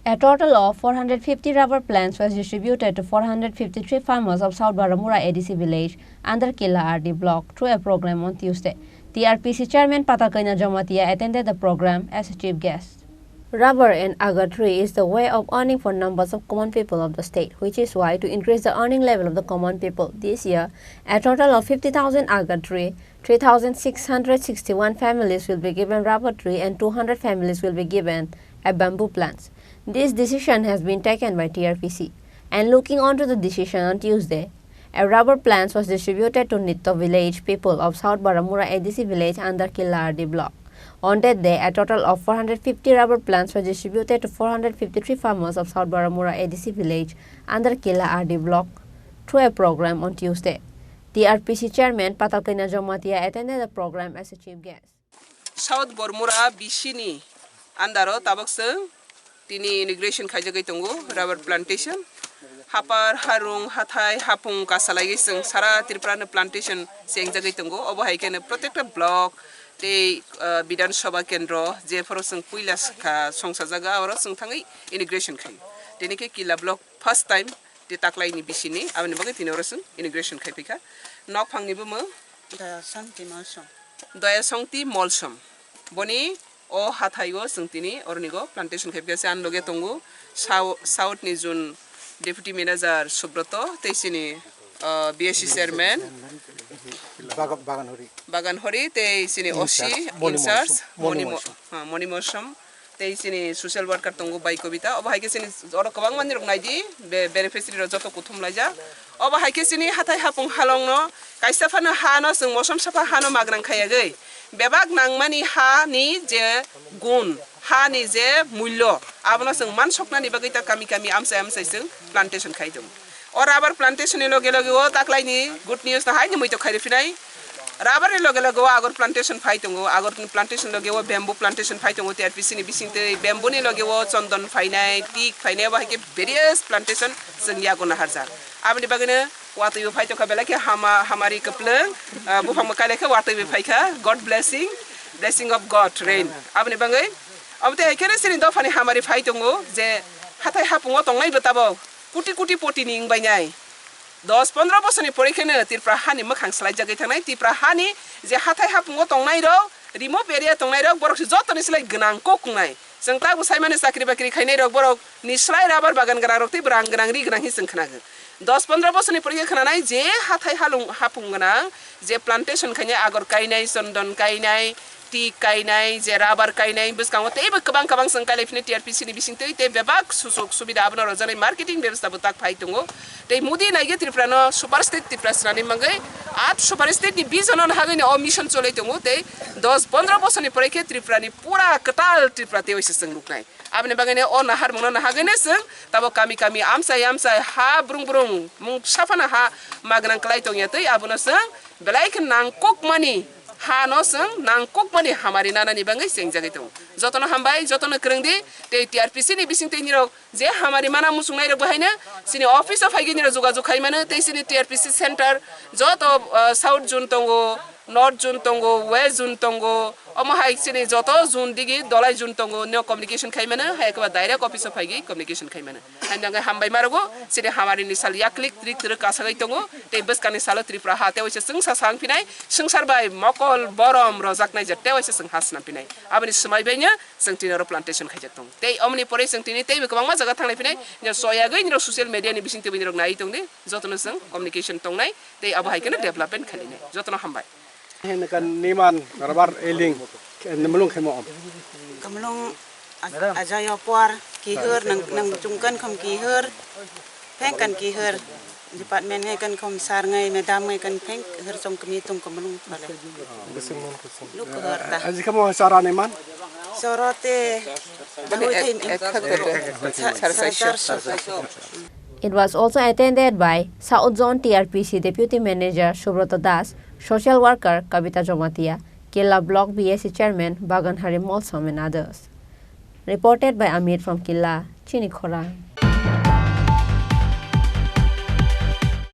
A total of 450 rubber plants was distributed to 453 farmers of South Baramura ADC village under Killa RD block through a program on Tuesday. The RPC chairman Patakaina Jamatia attended the program as a chief guest. Rubber and agar tree is the way of earning for numbers of common people of the state, which is why to increase the earning level of the common people this year, a total of 50,000 agar tree, 3,661 families will be given rubber tree and 200 families will be given a bamboo plants. This decision has been taken by TRPC, and looking onto the decision on Tuesday, a rubber plant was distributed to Nitto village people of South Baramura ADC village under Killa RD block. On that day, a total of 450 rubber plants were distributed to 453 farmers of South Baramura ADC village under Killa RD block through a program on Tuesday. The RPC chairman Patakaina Jomatia attended the program as a chief guest. South Baramura Chini andaro tabakseng tini integration khajagai tongo rubber plantation hapar harung hathai hapung kasalai seng sara Tripura plantation seng jagai tongo obo haikene protected block te bidan sabha kendro je foro seng puilas ka songsa jaga oro seng thangai integration khai tini ke Killa block first time te taklai ni bisini abani bagai tini oro seng integration khai pika nok phangni bo mo daya songti molsom boni o hathaigo sengtini ornigo plantation khepgase an loge tongo south ni jun deputy manager Subroto teisini BSC chairman bagan hori teisini OC incharge monimosham teisini social worker tongo bai kobita oba haikesini oro kabang mani rok naidi beneficiary ro joto kuthum laija oba haikesini hathai hapung halongno kaisa phana hano seng mosam safa hano magrang khayagei bebak nangmani ha ni je gun ha ni je mulyo abno seng man sokna ni bagita kami amsa seng plantation khaidum or rubber plantation ni loge o taklai ni good news na hai ni moi to khairi finai rubber ni loge o agor plantation phaitungo agor plantation loge o bamboo plantation phaitungo TRPC ni bisinte bamboo ni loge o chondon phainai tik phainai ba ke various plantation seng yago na harjar abni bagene wato yu phaito kabela ke hamari kapleng bufang makale ke wato yu phaika God blessing of God rain abni bangai abte kene sirin do phani hamari phaitongo je hatai hapungo tongai betabo kuti poti ning bainai 10-15 বছরনি পরিখেনে Tripura hani mokhang slai jagai thanai Tripura hani je hatai hapungo tongnai ro remote area tongnai ro borok jotoni slai gnang kokungai jeng ta busai mane sakri bakri khainai ro borok ni slai rubber bagan gra rok ti brang gnang ri gnang hi seng khanaga 10-15 বছরনি পরিখে khanainai je hatai hapung gnang je plantation khanya agor kainai sondon kainai ti kainai je rubber kainai buskango tebe kabang sengkali fini TRPC ni bising te bebak susuk subida abno rojane marketing ବ୍ୟବস্থা butak phaitungo te mudi naige Tripura no super state Tripura srani mangai at super state ni bijonon hagine o mission cholaitungo te 10-15 বছরনি পরিখে Tripura ni pura katal Tripura te oise seng luknai abne bagane o nahar mongno na hagine seng tabo kami amsai ha brung mung safana ha magnan klai tongya te abno seng belaik nangkok mani ha no seng nangkok mani hamari nana ni bangai seng jagai tong jotono hambai jotono krengdi te TRPC ni bising te niro je hamari mana musungnai ro bahaina sini office of haigi niro jogajog khaimana te sini TRPC center joto south jun tongo north jun tongo west jun tongo omo hai sini joto jun digi dolai jun tongo no communication khaimana haikwa direct office of haigi communication khaimana hanjanga hambai marogo sini hamari ni sal yaklik trik trik kasagai tongo te beskani salo Tripura ha te oise seng sasang pinai sengsar bai mokol borom rojaknai jate oise seng hasna pinai abani smai bainya seng tinaro plantation khaijak tong te omni pore seng tini te bekabang ma jaga thangnai pinai ne soya gai ni social media ni bising te binirok nai tong ni jotono seng communication tongnai te abo haikena development khalinai jotono hambai hen kan niman rabar eling nemlung khemo kamlong ajayo por ki her nang chungkan khom ki her pheng kan ki her department ngai kan khom sar ngai madam ngai kan pheng her som kami tung kamlong bale luk her ta aji kamo sara neman sorote It was also attended by South Zone TRPC Deputy Manager Subroto Das, Social Worker Kavita Jomatia, Killa Block BSC Chairman Bagan Harim Molsom and others. Reported by Amir from Killa, Chini Khorang.